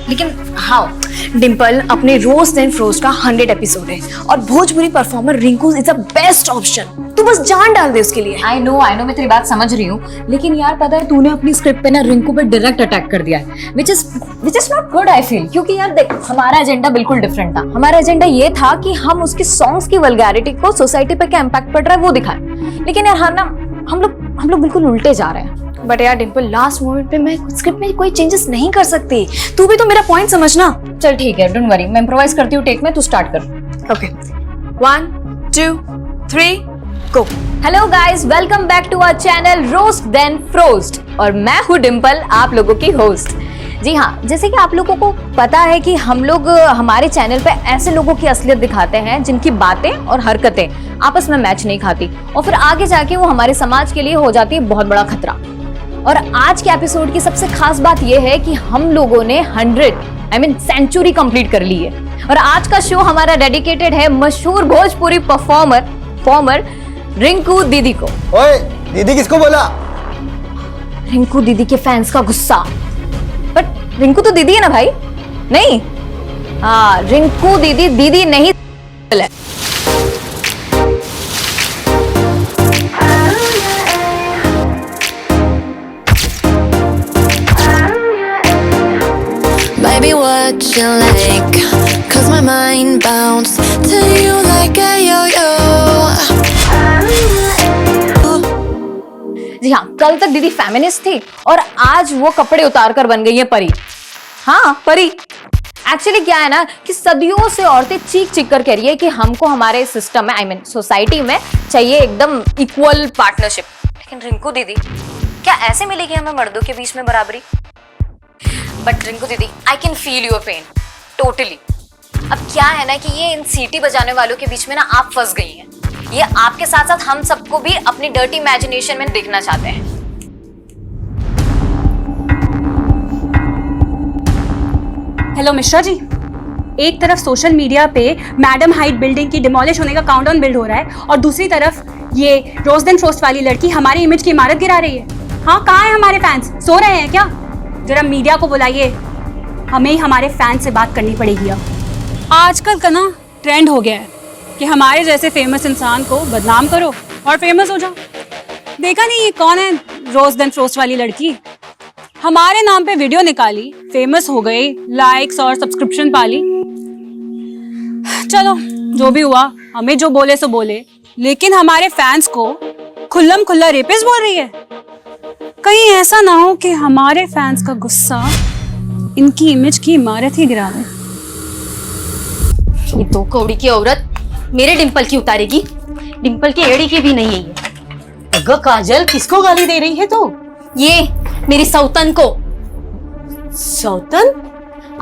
लेकिन हाँ, डिम्पल अपने रोज एंड फ्रोज का 100 एपिसोड है और Bhojpuri performer Rinku is the best option. तू बस जान डाल दे उसके लिए। आई नो मैं तेरी बात समझ रही हूँ, लेकिन यार पता है तूने अपनी स्क्रिप्ट पे ना रिंकू पे डायरेक्ट अटैक कर दिया है, which is not good I feel. क्योंकि यार देख, हमारा एजेंडा बिल्कुल डिफरेंट था। हमारा एजेंडा ये था कि हम उसके सॉन्ग्स की वल्गैरिटी को सोसाइटी पे क्या इम्पैक्ट पड़ रहा है वो दिखाएं, लेकिन यार हाँ ना, हम लोग बिल्कुल उल्टे जा रहे हैं। बट यार डिम्पल, लास्ट मोमेंट पे मैं स्क्रिप्ट में कोई चेंजेस नहीं कर सकती। तू भी तो मेरा पॉइंट समझना। चल ठीक है, डोंट वरी, मैं इम्प्रोवाइज करती हूँ टेक में, तू स्टार्ट कर। Okay, 1 2 3 go. Hello guys, welcome back to our channel roast then frost, और मैं हूँ डिम्पल, आप लोगों की होस्ट। जी हाँ, जैसे कि आप लोगों को पता है कि हम लोग हमारे चैनल पे ऐसे लोगों की असलियत दिखाते हैं जिनकी बातें और हरकतें आपस में मैच नहीं खाती, और फिर आगे जाके वो हमारे समाज के लिए हो जाती है बहुत बड़ा खतरा। और आज के एपिसोड की सबसे खास बात यह है कि हम लोगों ने 100 सेंचुरी कंप्लीट कर ली है, और आज का शो हमारा डेडिकेटेड है मशहूर भोजपुरी परफॉर्मर रिंकू दीदी को। ओए, दीदी किसको बोला? रिंकू दीदी के फैंस का गुस्सा। बट रिंकू तो दीदी है ना भाई? नहीं, हाँ, रिंकू दीदी नहीं है। Baby, what you like? Cause my mind bounce to you like a yo-yo. जी हाँ, कल तक दीदी फेमिनिस्ट थी और आज वो कपड़े उतार कर बन गई है परी। हाँ, परी। एक्चुअली क्या है ना कि सदियों से औरतें चीख चीख कर कह रही है कि हमको हमारे सिस्टम में सोसाइटी में चाहिए एकदम इक्वल पार्टनरशिप। लेकिन रिंकू दीदी, क्या ऐसे मिलेगी हमें मर्दों के बीच में बराबरी? बट रिंकू दीदी, I can feel your pain totally. अब क्या है ना कि ये इन सीटी बजाने वालों के बीच में ना आप फंस गई हैं। ये आपके साथ साथ हम सबको भी अपनी डर्टी इमेजिनेशन में देखना चाहते हैं। हेलो मिश्रा जी, एक तरफ सोशल मीडिया पे मैडम हाइट बिल्डिंग की डिमोलिश होने का काउंटडाउन बिल्ड हो रहा है, और दूसरी तरफ ये रोज देन फ्रोस्ट वाली लड़की हमारी इमेज की इमारत गिरा रही है। हाँ, कहाँ है हमारे फैंस? सो रहे हैं क्या? जरा मीडिया को बुलाइए, हमें ही हमारे फैन से बात करनी पड़ेगी। अब आजकल का ना ट्रेंड हो गया है कि हमारे जैसे फेमस इंसान को बदनाम करो और फेमस हो जाओ। देखा नहीं ये कौन है रोज देन फ्रोस्ट वाली लड़की? हमारे नाम पे वीडियो निकाली, फेमस हो गई, लाइक्स और सब्सक्रिप्शन पाली। चलो जो भी हुआ, हमें जो बोले सो बोले, लेकिन हमारे फैंस को खुल्लम खुल्ला रेपिस्ट बोल रही है। कहीं ऐसा ना हो कि हमारे फैंस का गुस्सा इनकी इमेज की इमारत ही गिरा दे। ये दो कौड़ी की औरत मेरे डिंपल की उतारेगी? डिंपल की एड़ी की भी नहीं है ये। अगं काजल, किसको गाली दे रही है तू? ये मेरी सौतन को। सौतन?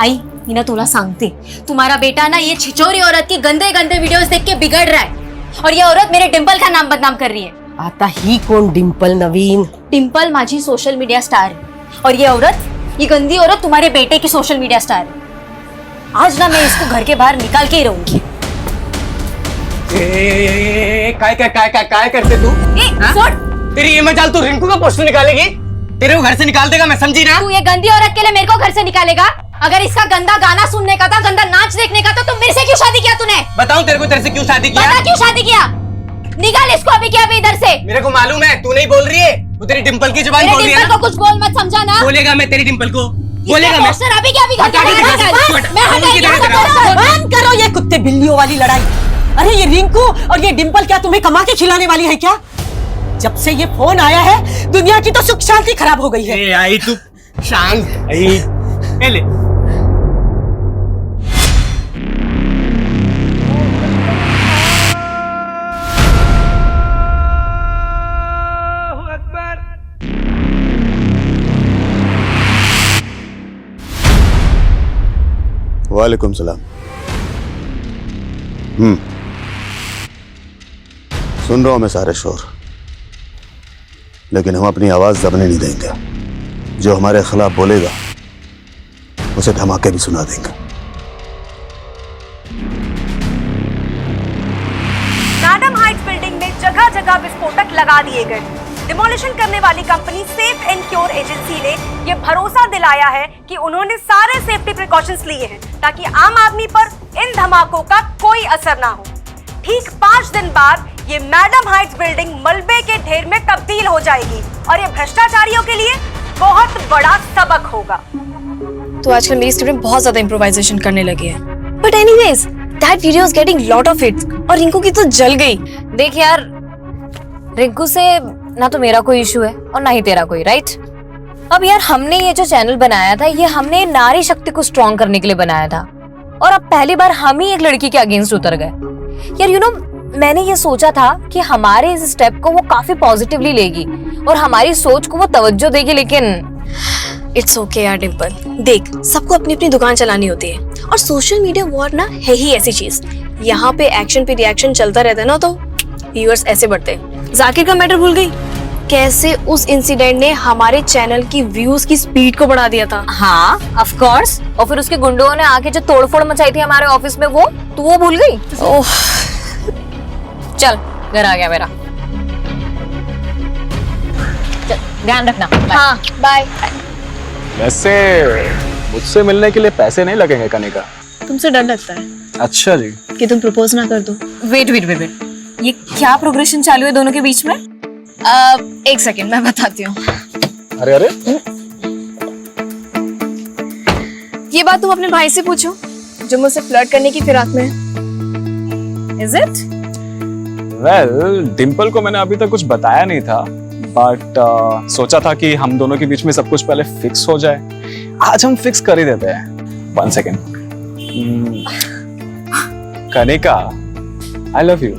आई मीना, तुला सांगते, तुम्हारा बेटा ना ये छिचोरी औरत की गंदे गंदे वीडियोस देख के बिगड़ रहा है, और ये औरत मेरे डिंपल का नाम बदनाम कर रही है। आता ही कौन डिंपल? नवीन? डिंपल माझी सोशल मीडिया स्टार है, और ये औरत, ये गंदी औरत तुम्हारे बेटे की सोशल मीडिया स्टार है। आज ना मैं इसको घर के बाहर निकाल के ही रहूंगी। काय करते तू? तेरी ये मजाल तू रिंकू का पोस्टर निकालेगी? तेरे को घर से निकाल देगा, मैं समझी ना? तू ये गंदी औरत के लिए मेरे को घर से निकालेगा? अगर इसका गंदा गाना सुनने का था, गंदा नाच देखने का था, तो मेरे से क्यों शादी किया तूने? बताऊं तेरे को तेरे से क्यों शादी किया? बता क्यों शादी किया? निकाल इसको अभी क्या, अभी इधर से। मेरे को मालूम है, तू नहीं बोल रही है, तू तेरी डिंपल की जुबान बोल रही है। डिंपल को कुछ बोल मत, समझा ना? बोलेगा मैं तेरी डिंपल को, बोलेगा मैं। पोस्टर अभी क्या, अभी घर के बाहर निकाल। मैं हटाई। बंद करो ये कुत्ते बिल्लियों वाली लड़ाई। अरे ये रिंकू और ये डिंपल क्या तुम्हें कमा के खिलाने वाली है क्या? जब से ये फोन आया है, दुनिया की तो सुख शांति खराब हो गई है। ए आई तू शांत। ए ले। वालेकुम सलाम। सुन रहा हूं मैं सारे शोर, लेकिन हम अपनी आवाज दबने नहीं देंगे। जो हमारे खिलाफ बोलेगा उसे धमाके भी सुना देंगे। मैडम हाइट्स बिल्डिंग में जगह जगह विस्फोटक लगा दिए गए। डिमोलिशन करने वाली company safe and cure agency ने ये भरोसा दिलाया है कि उन्होंने सारे सेफ्टी प्रिकॉशंस लिए हैं ताकि आम आदमी पर इन धमाकों का कोई असर ना हो। ठीक 5 दिन बाद ये मैडम हाइट्स बिल्डिंग मलबे के ढेर में तब्दील हो जाएगी और ये भ्रष्टाचारियों के लिए बहुत बड़ा सबक होगा। तो आजकल मेरी स्टूडेंट बहुत ज्यादा इम्प्रोवाइजेशन करने लगी है। But anyways that video is getting lot of hits और रिंकू की तो जल गई। देख यार, रिंकू से ना तो मेरा कोई इशू है और ना ही तेरा कोई, राइट? अब यार हमने ये जो चैनल बनाया था ये हमने नारी शक्ति को स्ट्रॉन्ग करने के लिए बनाया था और अब पहली बार हम ही एक लड़की के अगेंस्ट उतर गए। यार यू नो मैंने ये सोचा था कि हमारे इस स्टेप को वो काफी पॉजिटिवली लेगी और हमारी सोच को वो तवज्जो देगी, लेकिन इट्स ओके यार डिम्पल, देख सबको अपनी अपनी दुकान चलानी होती है और सोशल मीडिया वॉर ना है ही ऐसी चीज, यहाँ पे एक्शन पे रिएक्शन चलता रहता है ना तो व्यूअर्स ऐसे बढ़ते हैं। जाकिर का मैटर भूल गई, कैसे उस इंसिडेंट ने हमारे चैनल की व्यूज की स्पीड को बढ़ा दिया था। हाँ ऑफ कोर्स, और फिर उसके गुंडों ने आके जो तोड़फोड़ मचाई थी हमारे ऑफिस में वो भूल गई। ओह चल घर आ गया मेरा, चल ध्यान रखना। हाँ बाय। वैसे मुझसे मिलने के लिए पैसे नहीं लगेंगे कनिका? तुमसे डर लगता है अच्छा जी, कि तुम प्रपोज ना कर दो। वेट, ये क्या प्रोग्रेशन चालू है दोनों के बीच में? एक सेकंड मैं बताती हूँ। अरे अरे ये बात तुम अपने भाई से पूछो जो मुझसे फ्लर्ट करने की फिराक में है। Is it? वेल डिम्पल को मैंने अभी तक कुछ बताया नहीं था, बट सोचा था कि हम दोनों के बीच में सब कुछ पहले फिक्स हो जाए। आज हम फिक्स कर ही देते हैं। 1 second. Kanika I love you.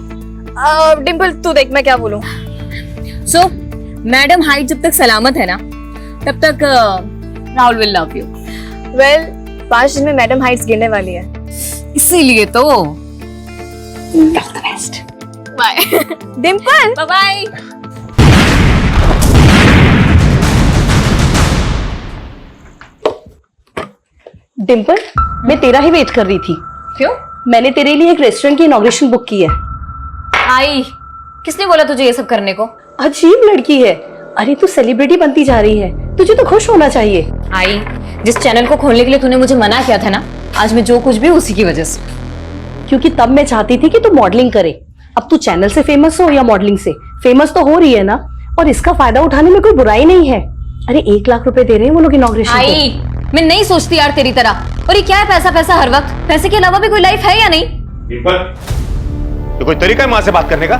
Dimple तू देख मैं क्या बोलूं। सो मैडम हाइट जब तक सलामत है ना तब तक Rahul will love you. Well 5 दिन में मैडम हाइट्स गिरने वाली है, इसीलिए तो bye Dimple. Bye bye. Dimple मैं तेरा ही वेट कर रही थी। क्यों? मैंने तेरे लिए एक रेस्टोरेंट की इनॉग्रेशन बुक की है। आई, किसने बोला तुझे ये सब करने को? अजीब लड़की है। अरे तू सेलिब्रिटी बनती जा रही है, तुझे तो खुश होना चाहिए। आई, जिस चैनल को खोलने के लिए तूने मुझे मना किया था ना, आज मैं जो कुछ भी उसी की वजह से। क्योंकि तब मैं चाहती थी कि तू मॉडलिंग करे। अब तू चैनल से फेमस हो या मॉडलिंग से, फेमस तो हो रही है ना, और इसका फायदा उठाने में कोई बुराई नहीं है। अरे 1 लाख रुपए दे रहे हैं वो लोग इनॉग्रेशन के। आई, मैं नहीं सोचती यार तेरी तरह। और ये क्या है पैसा पैसा हर वक्त? पैसे के अलावा भी कोई लाइफ है या नहीं? तो कोई तरीका है माँ से बात करने का?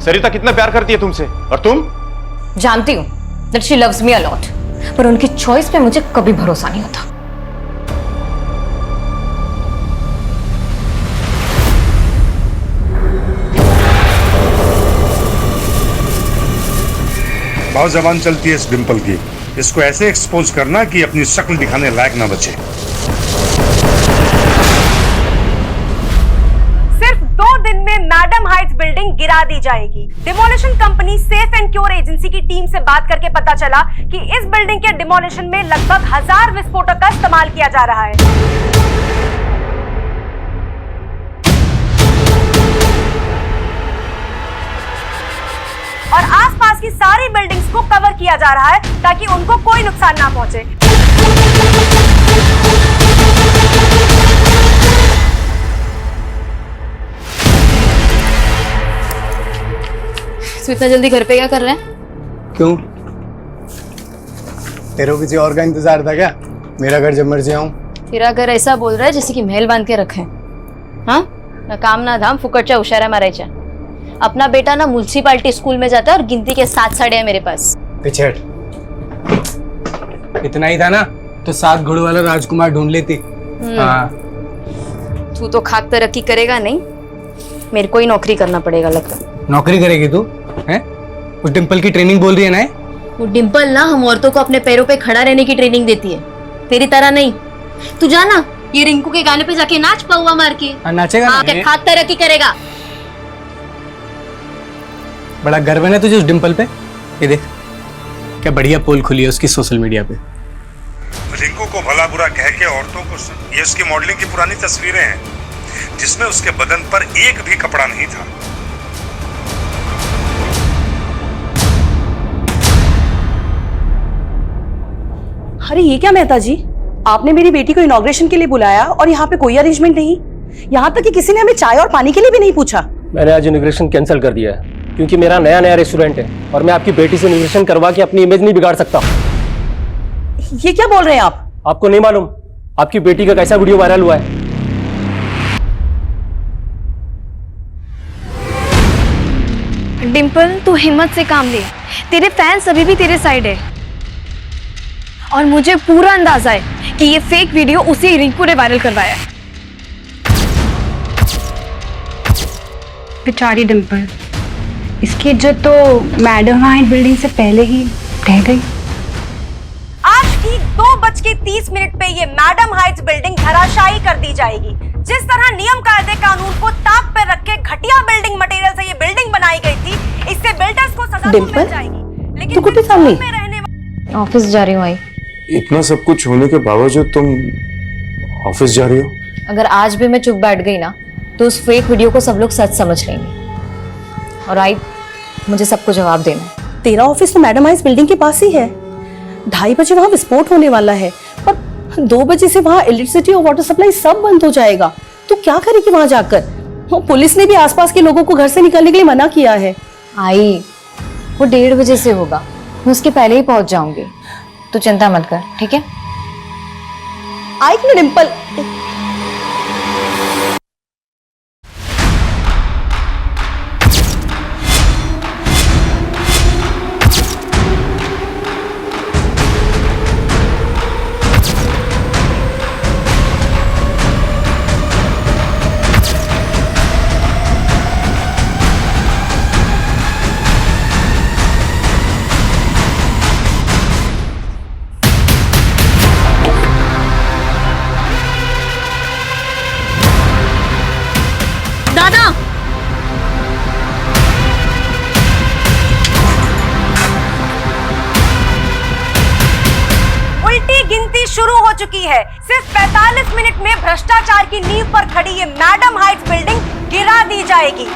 सरिता कितना प्यार करती है तुमसे, और तुम? जानती हूँ that she loves me a lot, पर उनकी चॉइस पे मुझे कभी भरोसा नहीं होता। बहुत जबान चलती है इस डिम्पल की, इसको ऐसे एक्सपोज करना कि अपनी शक्ल दिखाने लायक ना बचे। सिर्फ 2 दिन में मैडम हाइट्स बिल्डिंग गिरा दी जाएगी। Demolition company safe and cure agency की टीम से बात करके पता चला कि इस बिल्डिंग के डिमोलिशन में लगभग 1000 विस्फोटक का इस्तेमाल किया जा रहा है। और आसपास की सारी बिल्डिंग्स को कवर किया जा रहा है ताकि उनको कोई नुकसान ना पहुंचे। तो इतना जल्दी घर पे क्या कर रहे हैं? क्यों? तेरे को किसी और का इंतजार था क्या? मेरा घर जब मर्जी आऊं। तेरा घर ऐसा बोल रहा है जैसे कि महल बांध के रखे। हाँ ना काम ना धाम, फुकटच्या उशारा मारायच्या। अपना बेटा ना म्युनिसिपालिटी स्कूल में जाता है और गिनती के 7 साड़े है मेरे पास। पीछे हट। इतना ही था ना तो 7 घोड़ों वाला राजकुमार ढूंढ लेती। हाँ। तू तो खाक तरक्की करेगा नहीं, मेरे को ही नौकरी करना पड़ेगा लगता। नौकरी करेगी तू? हैं? उस डिम्पल की ट्रेनिंग बोल रही है ना? वो डिम्पल ना हम औरतों को अपने पैरों पे खड़ा रहने की ट्रेनिंग देती है, तेरी तरह नहीं। तू जाना ये रिंकू के गाने पे जाके नाच पौवा मार के। नाचेगा ना? खाक तरक्की करेगा। बड़ा गर्व है ना तुझे उस डिम्पल पे? ये देख क्या बढ़िया पोल खुली है उसकी सोशल मीडिया पे। रिंकू को भला बुरा कह के औरतों को ये उसकी मॉडलिंग की पुरानी तस्वीरें हैं जिसमें उसके बदन पर एक भी कपड़ा नहीं था। अरे ये क्या मेहता जी, आपने मेरी बेटी को इनॉग्रेशन के लिए बुलाया और यहाँ पे कोई अरेंजमेंट नहीं, यहाँ तक कि किसी ने हमें चाय और पानी के लिए भी नहीं पूछा। मैंने आज इनॉग्रेशन कैंसिल कर दिया है क्योंकि मेरा नया रेस्टोरेंट है और मैं आपकी बेटी से इनॉग्रेशन करवा के अपनी इमेज नहीं बिगाड़ सकता। ये क्या बोल रहे हैं आप? आपको नहीं मालूम आपकी बेटी का कैसा वीडियो वायरल हुआ है? डिंपल, तू हिम्मत से काम ले, तेरे फैंस अभी भी तेरे साइड है और मुझे पूरा अंदाजा है कि ये फेक वीडियो उसी रिंकू ने वायरल करवाया है। बेचारी डिंपल, इसकी इज्जत तो मैडम हाइट बिल्डिंग से पहले ही ढह गई। आज ठीक 2:30 पे ये मैडम हाइट्स बिल्डिंग धराशायी कर दी जाएगी। जिस तरह नियम कायदे कानून को ताक पे रख के घटिया बिल्डिंग मटेरियल से ये बिल्डिंग बनाई गई थी, इससे बिल्डर्स को सजा तो मिल जाएगी। लेकिन कुछ सामने ऑफिस जा रही हूँ आई। इतना सब कुछ होने के बावजूद तुम ऑफिस जा रही हो? अगर आज भी मैं चुप बैठ गई ना तो उस फेक वीडियो को सब लोग सच समझ लेंगे और आई मुझे सबको जवाब देना है। तेरा ऑफिस तो मैडम हाइट्स बिल्डिंग के पास ही है। 2:30 बजे वहां विस्फोट होने वाला है और 2 बजे से वहां इलेक्ट्रिसिटी और वाटर सप्लाई सब बंद हो जाएगा। तो क्या करेगी वहां जाकर? पुलिस ने भी आसपास के लोगों को घर से निकलने के लिए मना किया है। आई वो 1:30 बजे से होगा, मैं उसके पहले ही पहुंच जाऊंगी, तो चिंता मत कर, ठीक है? आई ना डिंपल, शुरू हो चुकी है। सिर्फ 45 मिनट में भ्रष्टाचार की नींव पर खड़ी ये मैडम हाइट्स बिल्डिंग गिरा दी जाएगी।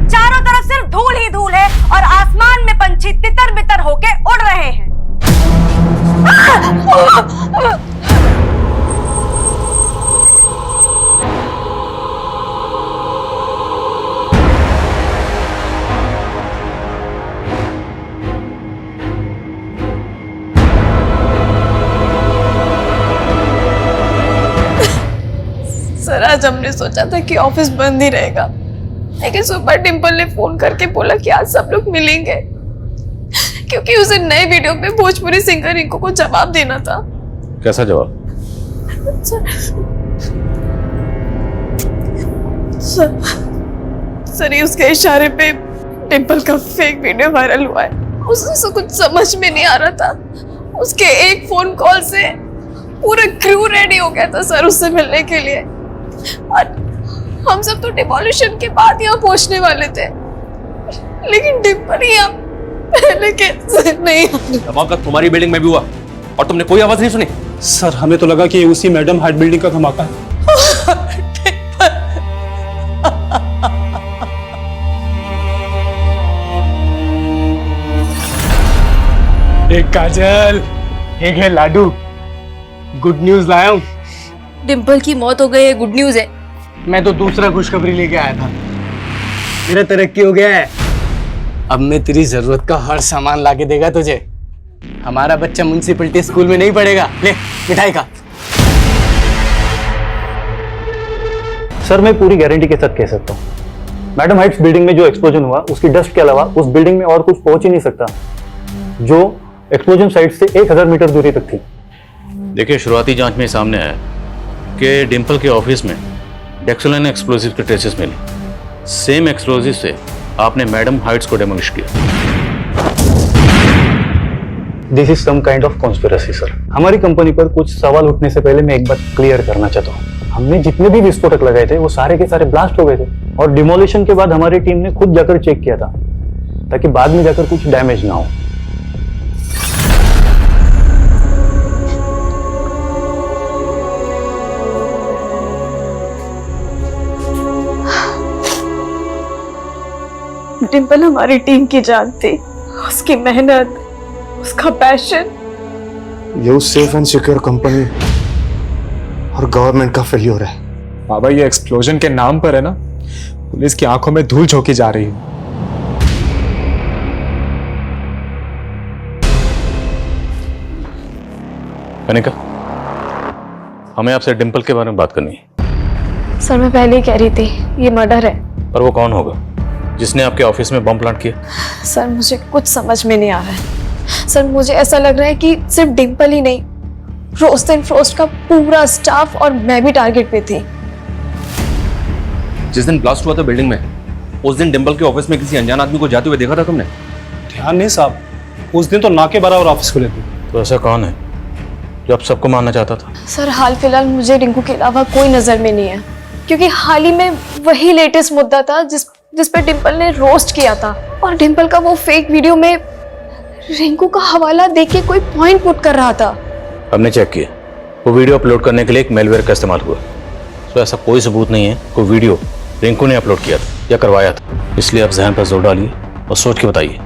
चारों तरफ सिर्फ धूल ही धूल है और आसमान में पंछी तितर बितर होके उड़ रहे हैं। सर, आज हमने सोचा था कि ऑफिस बंद ही रहेगा, लेकिन सुबह डिंपल ने फोन करके बोला कि आज सब लोग मिलेंगे क्योंकि उसे नए वीडियो पे भोजपुरी सिंगर रिंकू को जवाब देना था। कैसा जवाब? सर, ये उसके इशारे पे डिंपल का फेक वीडियो वायरल हुआ है। उसे कुछ समझ में नहीं आ रहा था। उसके एक फोन कॉल से पूरा क्रू रेडी हो गया था सर उससे मिलने के लिए। और हम सब तो डिमोलिशन के बाद यहाँ पहुंचने वाले थे, लेकिन डिंपल यहाँ पहले कैसे नहीं। धमाका तुम्हारी बिल्डिंग में भी हुआ और तुमने कोई आवाज नहीं सुनी? सर हमें तो लगा कि उसी मैडम हाइट बिल्डिंग का धमाका है। एक काजल, एक है लाडू, गुड न्यूज लाया हूँ। डिंपल की मौत हो गई है, गुड न्यूज है। मैं तो दूसरा खुशखबरी लेके आया था। मेरा तरक्की हो गया है, अब मैं तेरी जरूरत का हर सामान लाके देगा तुझे। हमारा बच्चा म्युनिसिपैलिटी स्कूल में नहीं पढ़ेगा। ले मिठाई का। सर मैं पूरी गारंटी के साथ कह सकता हूँ, मैडम हाइट्स बिल्डिंग में जो एक्सप्लोजन हुआ उसकी डस्ट के अलावा उस बिल्डिंग में और कुछ पहुंच ही नहीं सकता, जो एक्सप्लोजन साइट से 1000 मीटर दूरी तक थी। देखिए, शुरुआती जांच में सामने आया कि डिंपल के ऑफिस में डेक्सोलाइन एक्सप्लोजिव के ट्रेसेस मिले। सेम एक्सप्लोजिव से आपने मैडम हाइट्स को डेमोलिश किया। This is some kind of conspiracy sir. हमारी कंपनी पर कुछ सवाल उठने से पहले मैं एक बात क्लियर करना चाहता हूँ। हमने जितने भी विस्फोटक लगाए थे वो सारे के सारे ब्लास्ट हो गए थे, और डिमोलिशन के बाद हमारी टीम ने खुद जाकर चेक किया था ताकि बाद में जाकर कुछ डैमेज ना हो। डिंपल हमारी टीम की जान थी, उसकी मेहनत, उसका पैशन। ये सेफ एंड सिक्योर कंपनी और गवर्नमेंट का फेल्योर है। बाबा ये एक्सप्लोजन के नाम पर है ना, पुलिस की आंखों में धूल झोंकी जा रही है। कनिका, हमें आपसे डिंपल के बारे में बात करनी है। सर मैं पहले ही कह रही थी, ये मर्डर है। पर वो कौन होगा जिसने आपके ऑफिस में बम प्लांट किया? सर मुझे कुछ समझ में नहीं आ रहा है। सर मुझे ऐसा लग रहा है कि सिर्फ डिंपल ही नहीं, रोस्ट एंड फ्रोस्ट का पूरा स्टाफ और मैं भी टारगेट पे थी। जिस दिन ब्लास्ट हुआ था बिल्डिंग में, उस दिन डिंपल के ऑफिस में किसी अनजान आदमी को जाते हुए देखा था तुमने? ध्यान नहीं साहब, उस दिन तो नाके बराबर ऑफिस खुले थे। तो ऐसा कौन है जो आप सबको मारना चाहता था? सर हाल फिलहाल मुझे रिंकू के अलावा कोई नजर में नहीं है, क्योंकि हाल ही में वही लेटेस्ट मुद्दा था जिस पे डिंपल ने रोस्ट किया था, और डिंपल का वो फेक वीडियो में रिंकू का हवाला देके कोई पॉइंट पुट कर रहा था। हमने चेक किया, वो वीडियो अपलोड करने के लिए एक मेलवेयर का इस्तेमाल हुआ। तो ऐसा कोई सबूत नहीं है कोई वीडियो रिंकू ने अपलोड किया था या करवाया था। इसलिए आप जहन पर जोर डालिए और सोच के बताइए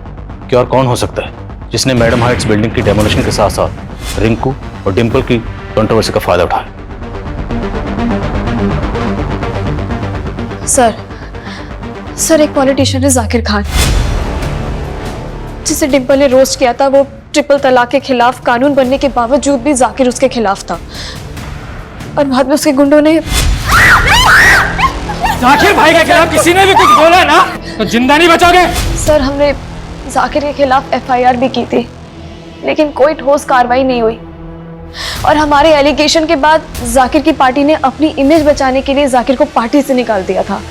कि और कौन हो सकता है जिसने मैडम हाइट्स बिल्डिंग की डेमोलिशन के साथ साथ रिंकू और डिंपल की कंट्रोवर्सी का फायदा उठाया। सर एक पॉलिटिशियन है जाकिर खान, जिसे डिंपल ने रोस्ट किया था। वो ट्रिपल तलाक के खिलाफ कानून बनने के बावजूद भी जाकिर उसके खिलाफ था, और बाद में उसके गुंडों ने जाकिर भाई के खिलाफ किसी ने भी कुछ बोला ना तो जिंदा नहीं बचोगे। सर हमने जाकिर के खिलाफ FIR भी की थी, लेकिन कोई ठोस कार्रवाई नहीं हुई, और हमारे एलिगेशन के बाद जाकिर की पार्टी ने अपनी इमेज बचाने के लिए जाकिर को पार्टी से निकाल दिया था।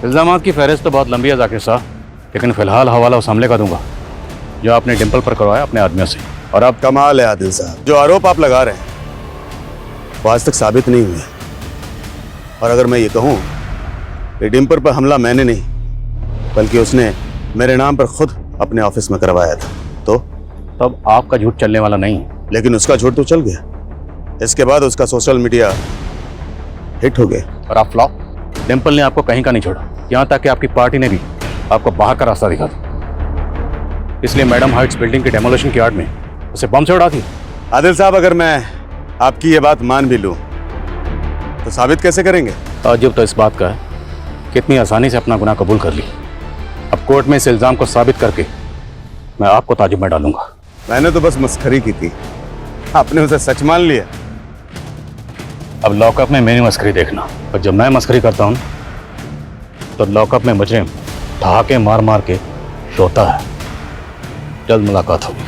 इल्जामात की फहरिस्त तो बहुत लंबी है जाकिर साहब, लेकिन फिलहाल हवाला उस हमले का दूंगा जो आपने डिंपल पर करवाया अपने आदमियों से। और अब कमाल है आदिल साहब, जो आरोप आप लगा रहे हैं वो आज तक साबित नहीं हुए। और अगर मैं ये कहूँ कि डिंपल पर हमला मैंने नहीं बल्कि उसने मेरे नाम पर खुद अपने ऑफिस में करवाया था, तो तब आपका झूठ चलने वाला नहीं है। लेकिन उसका झूठ तो चल गया। इसके बाद उसका सोशल मीडिया हिट हो गया और आप फ्लॉप। डिंपल ने आपको कहीं का नहीं छोड़ा, यहाँ तक कि आपकी पार्टी ने भी आपको बाहर का रास्ता दिखा था। इसलिए मैडम हाइट्स बिल्डिंग के डेमोलिशन की आड़ में उसे बम से उड़ा दी। आदिल साहब, अगर मैं आपकी ये बात मान भी लूं तो साबित कैसे करेंगे? ताज्जुब तो इस बात का है कि इतनी आसानी से अपना गुनाह कबूल कर ली। अब कोर्ट में इस इल्जाम को साबित करके मैं आपको ताज्जुब में डालूंगा। मैंने तो बस मस्खरी की थी, आपने उसे सच मान लिया। अब लॉकअप में मेरी मस्करी देखना, और जब मैं मस्करी करता हूँ तो लॉकअप में मुजरिम ठहाके मार मार के रोता है। जल्द मुलाकात होगी।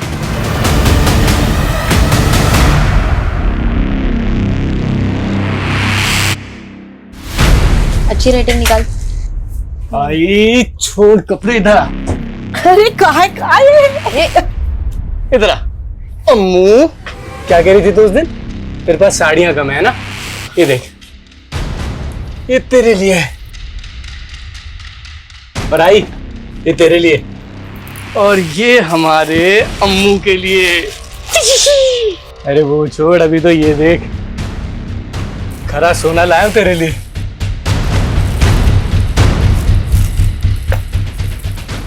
अच्छी रेटिंग निकाल। भाई छोड़ कपड़े इधर आ। अरे कहाँ इधर आ। अम्मू क्या कह रही थी तू उस दिन? तेरे पास साड़ियां कम है ना, ये देख, ये तेरे लिए है। बराई, ये तेरे लिए, और ये हमारे अम्मू के लिए। अरे वो छोड़, अभी तो ये देख, खरा सोना लाया हूं तेरे लिए।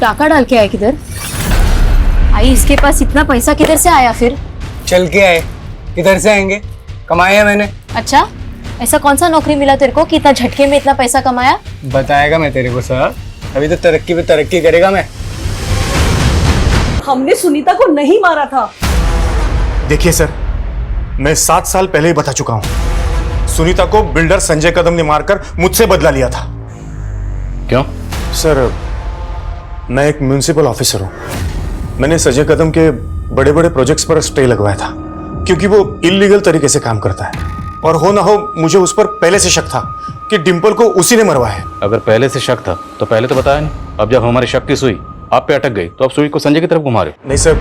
टाका डाल के आए किधर? आई इसके पास इतना पैसा किधर से आया फिर? चल के आए। किधर से आएंगे? कमाया मैंने। अच्छा, ऐसा कौन सा नौकरी मिला तेरे को कि इतना झटके में इतना पैसा कमाया? बताएगा मैं तेरे को सर, अभी तो तरक्की पे तरक्की करेगा मैं। हमने सुनीता को नहीं मारा था। देखिए सर, मैं 7 साल पहले ही बता चुका हूं। सुनीता को बिल्डर संजय कदम ने मारकर मुझसे बदला लिया था। क्यों? सर, मैं एक म्युनिसिपल ऑफिसर हूं। मैंने संजय कदम के बड़े बड़े प्रोजेक्ट्स पर स्टे लगवाया था, क्योंकि वो इलीगल तरीके से काम करता है, और हो ना हो मुझे उस पर पहले से शक था कि डिंपल को उसी ने मरवाया है। अगर पहले से शक था तो पहले तो बताया नहीं। अब जब हमारी शक की सुई आप पे अटक गई तो आप सुई को संजय की तरफ घुमा रहे हो। नहीं सर,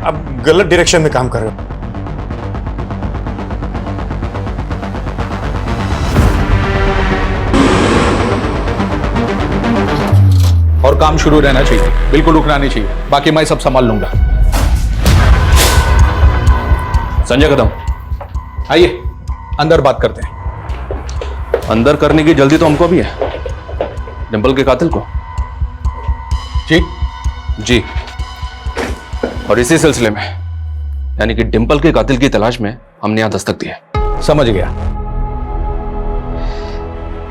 आप गलत डायरेक्शन में काम कर रहे हो। और काम शुरू रहना चाहिए, बिल्कुल रुकना नहीं चाहिए, बाकी मैं सब संभाल लूंगा। संजय कदम, आइए अंदर बात करते हैं। अंदर करने की जल्दी तो हमको भी है। डिंपल के कातिल को? जी। और इसी सिलसिले में, यानी कि डिंपल के कातिल की तलाश में हमने यहां दस्तक दी है। समझ गया।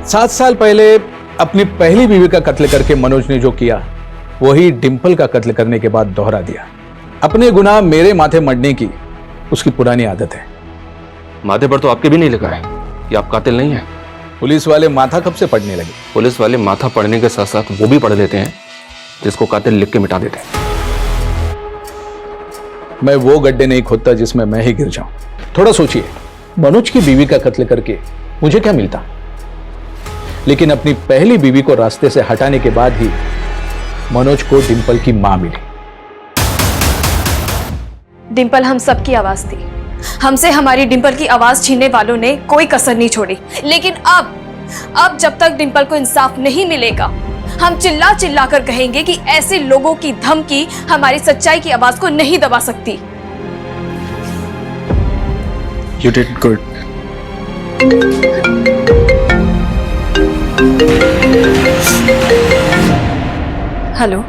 7 साल पहले अपनी पहली बीवी का कत्ल करके मनोज ने जो किया, वही डिंपल का कत्ल करने के बाद दोहरा दिया। अपने गुनाह मेरे माथे मढ़ने की उसकी पुरानी आदत है। माथे पर तो आपके भी नहीं लिखा है कि आप कातिल नहीं हैं। पुलिस वाले माथा कब से पढ़ने लगे? पुलिस वाले माथा पढ़ने के साथ साथ वो भी पढ़ लेते हैं जिसको कातिल लिख के मिटा देते हैं। मैं वो गड्ढे नहीं खोदता जिसमें मैं ही गिर जाऊं। थोड़ा सोचिए, मनोज की बीवी का कत्ल करके मुझे क्या मिलता? लेकिन अपनी पहली बीवी को रास्ते से हटाने के बाद ही मनोज को डिंपल की मां मिली। डिंपल हम सबकी आवाज थी। हमसे हमारी डिंपल की आवाज छीनने वालों ने कोई कसर नहीं छोड़ी। लेकिन अब जब तक डिंपल को इंसाफ नहीं मिलेगा, हम चिल्ला चिल्ला कर कहेंगे कि ऐसे लोगों की धमकी हमारी सच्चाई की आवाज को नहीं दबा सकती। You did good. Hello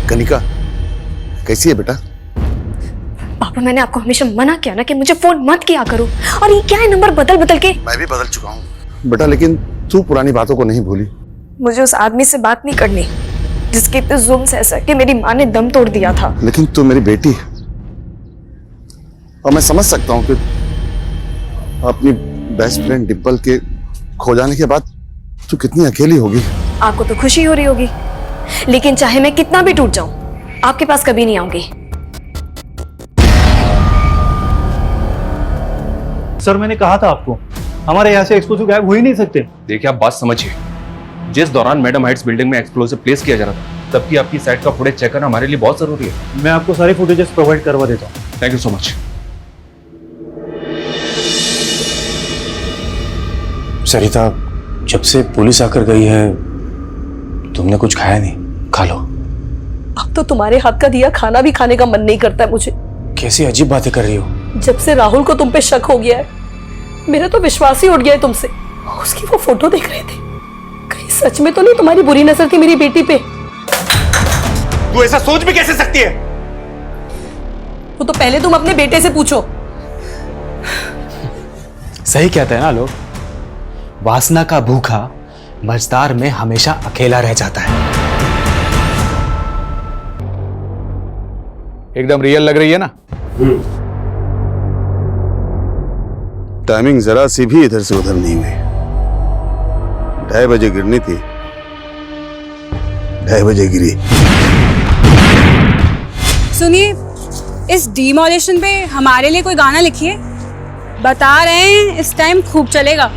Kanika, कैसी है बेटा? पापा, मैंने आपको हमेशा मना किया ना कि मुझे फोन मत किया करो, और ये क्या है नंबर बदल बदल के। मैं भी बदल चुका हूँ बेटा, लेकिन तू पुरानी बातों को नहीं भूली। मुझे उस आदमी से बात नहीं करनी जिसके पे जुल्म सह सह के मेरी माँ ने दम तोड़ दिया था। लेकिन तू मेरी बेटी है, और मैं समझ सकता हूँ कि अपनी बेस्ट फ्रेंड डिंपल के खो जाने के बाद तू कितनी अकेली होगी। आपको तो खुशी हो रही होगी, लेकिन चाहे मैं कितना भी टूट जाऊं, आपके पास कभी नहीं आऊंगी। सर मैंने कहा था आपको, हमारे यहाँ से एक्सप्लोसिव गायब हो ही नहीं सकते। देखिए आप बात समझिए, जिस दौरान मैडम हाइट्स बिल्डिंग में एक्सप्लोसिव प्लेस किया जा रहा था, तब की आपकी साइट का फुटेज चेक करना हमारे लिए बहुत जरूरी है। मैं आपको सारी फुटेजेस प्रोवाइड करवा देता हूँ। Thank you so much. Sarita, जब से पुलिस आकर गई है तुमने कुछ खाया नहीं, खा लो। अब तो तुम्हारे हाथ का दिया खाना भी खाने का मन नहीं करता है मुझे। कैसी अजीब बातें कर रही हो। जब से राहुल को तुम पे शक हो गया है, मेरा तो विश्वास ही उठ गया है तुमसे। उसकी वो फोटो देख रहे थे, कहीं सच में तो नहीं तुम्हारी बुरी नजर थी मेरी बेटी पे? तू ऐसा सोच भी कैसे सकती है? वो तो पहले तुम अपने बेटे से पूछो। सही कहते हैं ना लोग, वासना का भूखा मझदार में हमेशा अकेला रह जाता है। एकदम रियल लग रही है ना? टाइमिंग जरा सी भी इधर से उधर नहीं हुई। 2:30 बजे गिरनी थी, 2:30 बजे गिरी। सुनिए, इस डिमोलिशन पे हमारे लिए कोई गाना लिखिए। बता रहे हैं इस टाइम खूब चलेगा।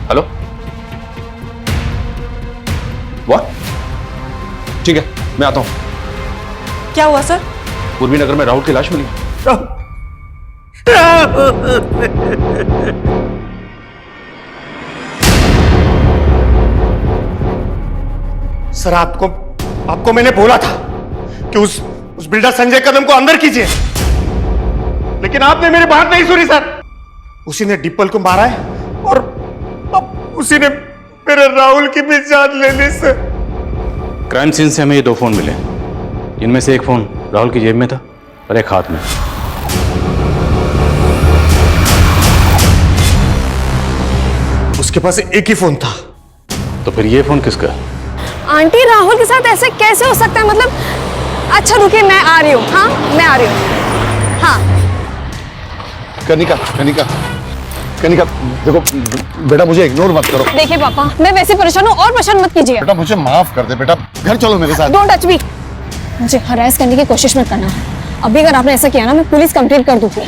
Hello, what? ठीक है, मैं आता हूं। क्या हुआ सर? पूर्वी नगर में राहुल की लाश मिली। सर आपको मैंने बोला था कि उस बिल्डर संजय कदम को अंदर कीजिए, लेकिन आपने मेरी बात नहीं सुनी सर। उसी ने डिंपल को मारा है और उसी ने मेरे राहुल की भी जान ले ली सर। क्राइम सीन से हमें ये 2 फोन मिले, इनमें से एक फोन राहुल की जेब में था और एक हाथ में। उसके पास एक ही फोन था। तो फिर ये फोन किसका? आंटी, राहुल के साथ ऐसे कैसे हो सकता है? मतलब अच्छा रुकिए, मैं आ रही हूँ। हाँ, मैं आ रही हूँ। हाँ कनिका, कनिका देखो बेटा, मुझे इग्नोर मत करो। देखिए पापा, मैं वैसे परेशान हूँ और परेशान मत कीजिए। बेटा मुझे माफ कर दे बेटा, घर चलो मेरे साथ। Don't touch me. मुझे हरास करने की कोशिश मत करना। अभी अगर आपने ऐसा किया ना, मैं पुलिस कंप्लेंट कर दूंगी।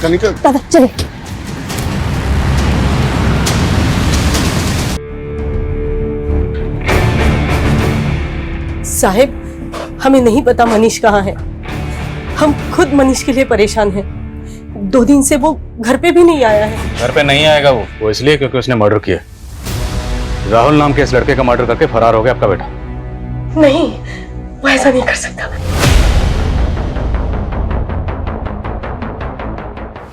कनिका दादा चलिए। साहिब, हमें नहीं पता मनीष कहाँ है। हम खुद मनीष के लिए परेशान हैं। 2 दिन से वो घर पे भी नहीं आया है। घर पे नहीं आएगा वो इसलिए क्योंकि उसने मर्डर किया। राहुल नाम के इस लड़के का मर्डर करके फरार हो गया आपका बेटा। नहीं, वो ऐसा नहीं कर सकता।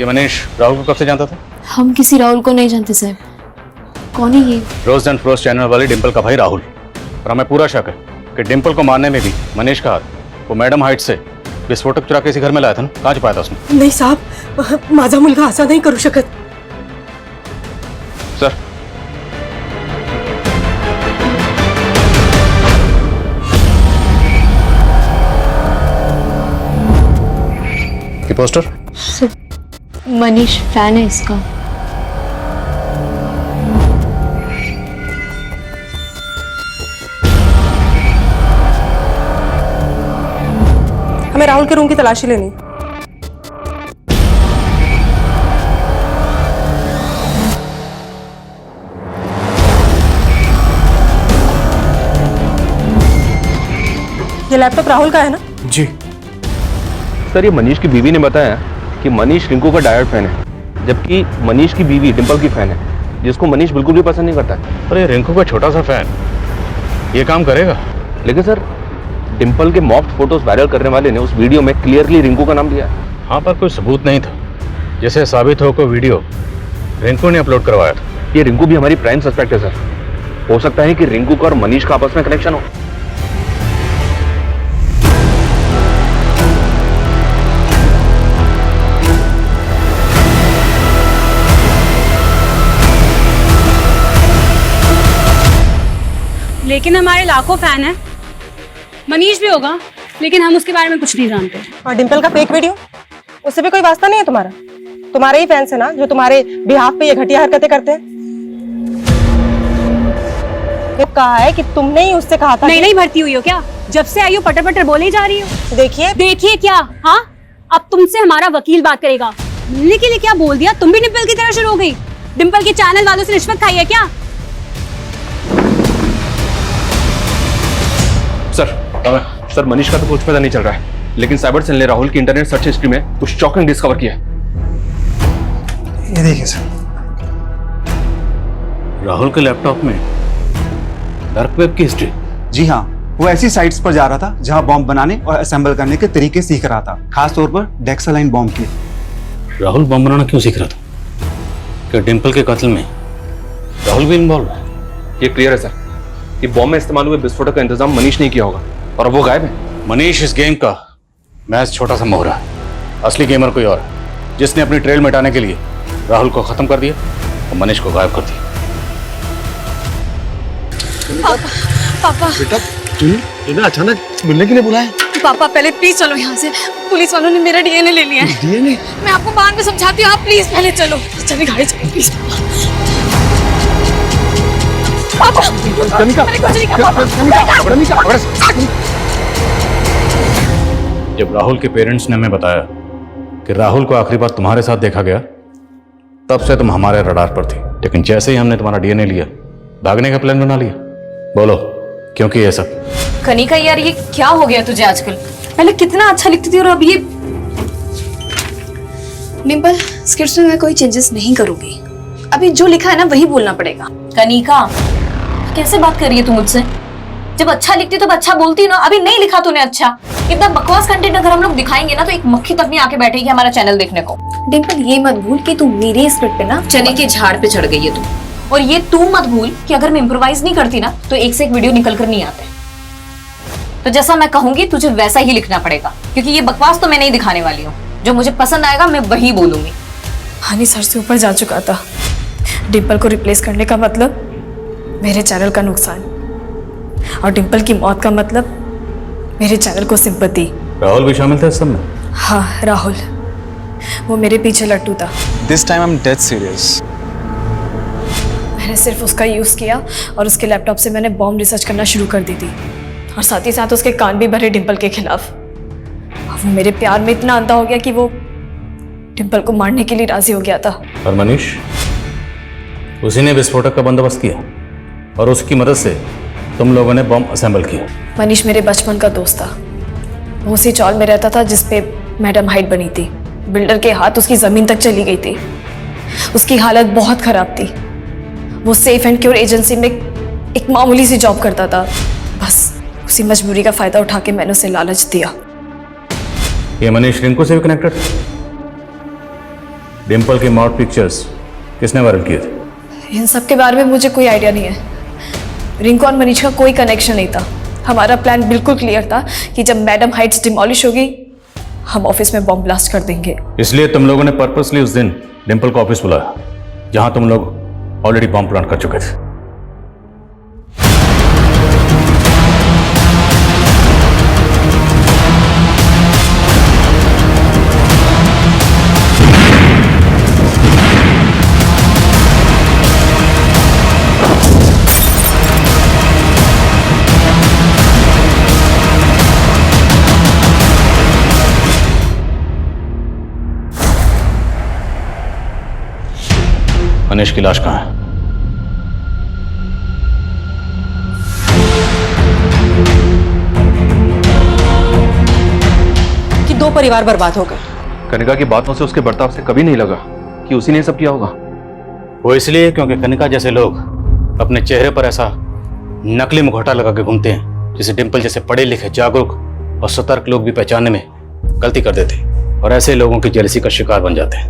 ये मनीष राहुल को कब से जानता था? हम किसी राहुल को नहीं जानते साहब। कौन है ये? रोज एंड फ्रोस्ट चैनल वाली डिंपल का भाई राहुल। और हमें पूरा शक है कि डिंपल को मारने में भी मनीष का हाथ। वो मैडम हाइट से विस्फोटक चुरा के इसी घर में लाया था ना, कहाँ छुपाया था उसने? नहीं साहब, माझा मुलगा असा नहीं करू शकत। सर ये पोस्टर मनीष फैन है इसका। हमें राहुल के रूम की तलाशी लेनी। ये लैपटॉप राहुल का है ना? जी सर, ये मनीष की बीवी ने बताया कि मनीष रिंकू का डायरेक्ट फैन है, जबकि मनीष की बीवी डिंपल की फैन है, जिसको मनीष बिल्कुल भी पसंद नहीं करता है। अरे रिंकू का छोटा सा फैन ये काम करेगा? लेकिन सर, डिंपल के मॉफ्ड फोटोज वायरल करने वाले ने उस वीडियो में क्लियरली रिंकू का नाम लिया है। हाँ, पर कोई सबूत नहीं था जैसे साबित हो कोई वीडियो रिंकू ने अपलोड करवाया था। ये रिंकू भी हमारी प्राइम सस्पेक्ट है सर। हो सकता है कि रिंकू का और मनीष का आपस में कनेक्शन हो। लेकिन हमारे लाखों फैन हैं। मनीष भी होगा, लेकिन हम उसके बारे में कुछ नहीं जानते। और डिंपल का फेक वीडियो, उससे भी कोई वास्ता नहीं है तुम्हारा? तुम्हारे ही फैंस है ना जो तुम्हारे बिहाफ पे ये घटिया हरकतें करते हैं। ये कहा है कि तुमने ही उससे कहा था। नहीं भरती हुई हो क्या? जब से आई हो पटर पटर बोले ही जा रही हो। देखिए क्या? हाँ, अब तुमसे हमारा वकील बात करेगा। मिलने के लिए क्या बोल दिया? तुम भी डिंपल की तरह शुरू हो गई। डिंपल के चैनल वालों से रिश्वत खाई है क्या? सर, मनीष का तो कुछ पता नहीं चल रहा है, लेकिन साइबर सेल ने राहुल की इंटरनेट सर्च हिस्ट्री में कुछ शॉकिंग डिस्कवर किया। ये देखिए सर, राहुल के लैपटॉप में डार्क वेब की हिस्ट्री। जी हाँ, वो ऐसी साइट्स पर जा रहा था जहां बॉम्ब बनाने और असेंबल करने के तरीके सीख रहा था, खास तौर पर डेक्सालाइन बॉम्ब की। राहुल बॉम्ब बनाना क्यों सीख रहा था? क्या डिंपल के कत्ल में राहुल भी इन्वॉल्व है? ये क्लियर है सर कि बॉम्ब में इस्तेमाल हुए विस्फोटक का इंतजाम मनीष ने किया होगा और अब वो गायब है। मनीष इस गेम का मैच छोटा सा मोहरा है। असली गेमर कोई और है, जिसने अपनी ट्रेल मिटाने के लिए राहुल को खत्म कर दिया और मनीष को गायब कर दिया। पापा बेटा तुम्हें अचानक मिलने के लिए बुलाया? पापा पहले प्लीज चलो यहाँ से। पुलिस वालों ने मेरा डीएनए ले लिया है। डीएनए? मैं आपको बाद में समझाती हूँ, आप प्लीज पहले चलो। चलिए गाड़ी चलिए प्लीज। पापा जब राहुल के पेरेंट्स ने हमें बताया कि राहुल को आखिरी बार तुम्हारे साथ देखा गया, तब से तुम हमारे रडार पर थी। लेकिन जैसे ही हमने तुम्हारा डीएनए लिया, भागने का प्लान बना लिया। बोलो क्यों किया ये सब? कनिका यार, ये क्या हो गया तुझे आजकल? पहले कितना अच्छा लिखती थी और अब ये। डिंपल, स्क्रिप्ट में मैं कोई चेंजेस नहीं करूंगी। अभी जो लिखा है ना वही बोलना पड़ेगा। कनिका, कैसे बात कर रही है तू मुझसे? जब अच्छा लिखती तो अच्छा बोलती ना। अभी नहीं लिखा तूने अच्छा। इतना बकवास कंटेंट अगर हम लोग दिखाएंगे ना तो एक मक्खी तक नहीं आके बैठेगी हमारा चैनल देखने को। डिंपल, ये मत भूल कि तू मेरे स्क्रिप्ट पे ना चने के झाड़ पे चढ़ गई है तू। और ये तू मत भूल कि अगर मैं इम्प्रोवाइज नहीं करती ना तो एक से एक वीडियो निकल कर नहीं आते। तो जैसा मैं कहूंगी तुझे वैसा ही लिखना पड़ेगा, क्योंकि ये बकवास तो मैं नहीं दिखाने वाली हूँ। जो मुझे पसंद आएगा मैं वही बोलूंगी। हानि सर से ऊपर जा चुका था। डिंपल को रिप्लेस करने का मतलब मेरे चैनल का नुकसान, और डिंपल की मौत का मतलब मेरे चैनल को सिंपैथी। राहुल भी शामिल था इस सब में? हाँ, राहुल। वो मेरे पीछे लट्टू था। This time I am dead serious. मैंने सिर्फ उसका यूज़ किया और उसके लैपटॉप से मैंने बॉम्ब रिसर्च करना शुरू कर दी थी, और साथ ही साथ उसके कान भी भरे डिम्पल के खिलाफ। वो मेरे प्यार में इतना अंधा हो गया कि वो डिम्पल को मारने के लिए राजी हो गया था। और मनीष, उसी ने विस्फोटक का बंदोबस्त किया और उसकी मदद से तुम लोगों ने बॉम्ब असेंबल किया। मनीष मेरे बचपन का दोस्त था। वो उसी चौल में रहता था जिसपे मैडम हाइट बनी थी। बिल्डर के हाथ उसकी जमीन तक चली गई थी। उसकी हालत बहुत खराब थी। वो सेफ एंड क्योर एजेंसी में एक मामूली सी जॉब करता था। बस उसी मजबूरी का फायदा उठा के मैंने उसे लालच दिया। ये मनीष रिंकू से भी कनेक्टेड था? डिम्पल के मॉड पिक्चर्स किसने वायरल किए थे? इन सब के बारे में मुझे कोई आइडिया नहीं है। रिंकू और मनीष का कोई कनेक्शन नहीं था। हमारा प्लान बिल्कुल क्लियर था कि जब मैडम हाइट्स डिमोलिश होगी हम ऑफिस में बॉम्ब ब्लास्ट कर देंगे। इसलिए तुम लोगों ने पर्पसली उस दिन डिम्पल को ऑफिस बुलाया जहां तुम लोग ऑलरेडी बॉम्ब प्लांट कर चुके थे। मनीष की लाश कहाँ है? कि 2 परिवार बर्बाद हो गए। कनिका की बातों से, उसके बर्ताव से कभी नहीं लगा कि उसी ने सब किया होगा। वो इसलिए क्योंकि कनिका जैसे लोग अपने चेहरे पर ऐसा नकली मुखौटा लगा के घूमते हैं जिसे डिम्पल जैसे पढ़े लिखे, जागरूक और सतर्क लोग भी पहचानने में गलती कर देते हैं और ऐसे लोगों की जेलसी का शिकार बन जाते हैं।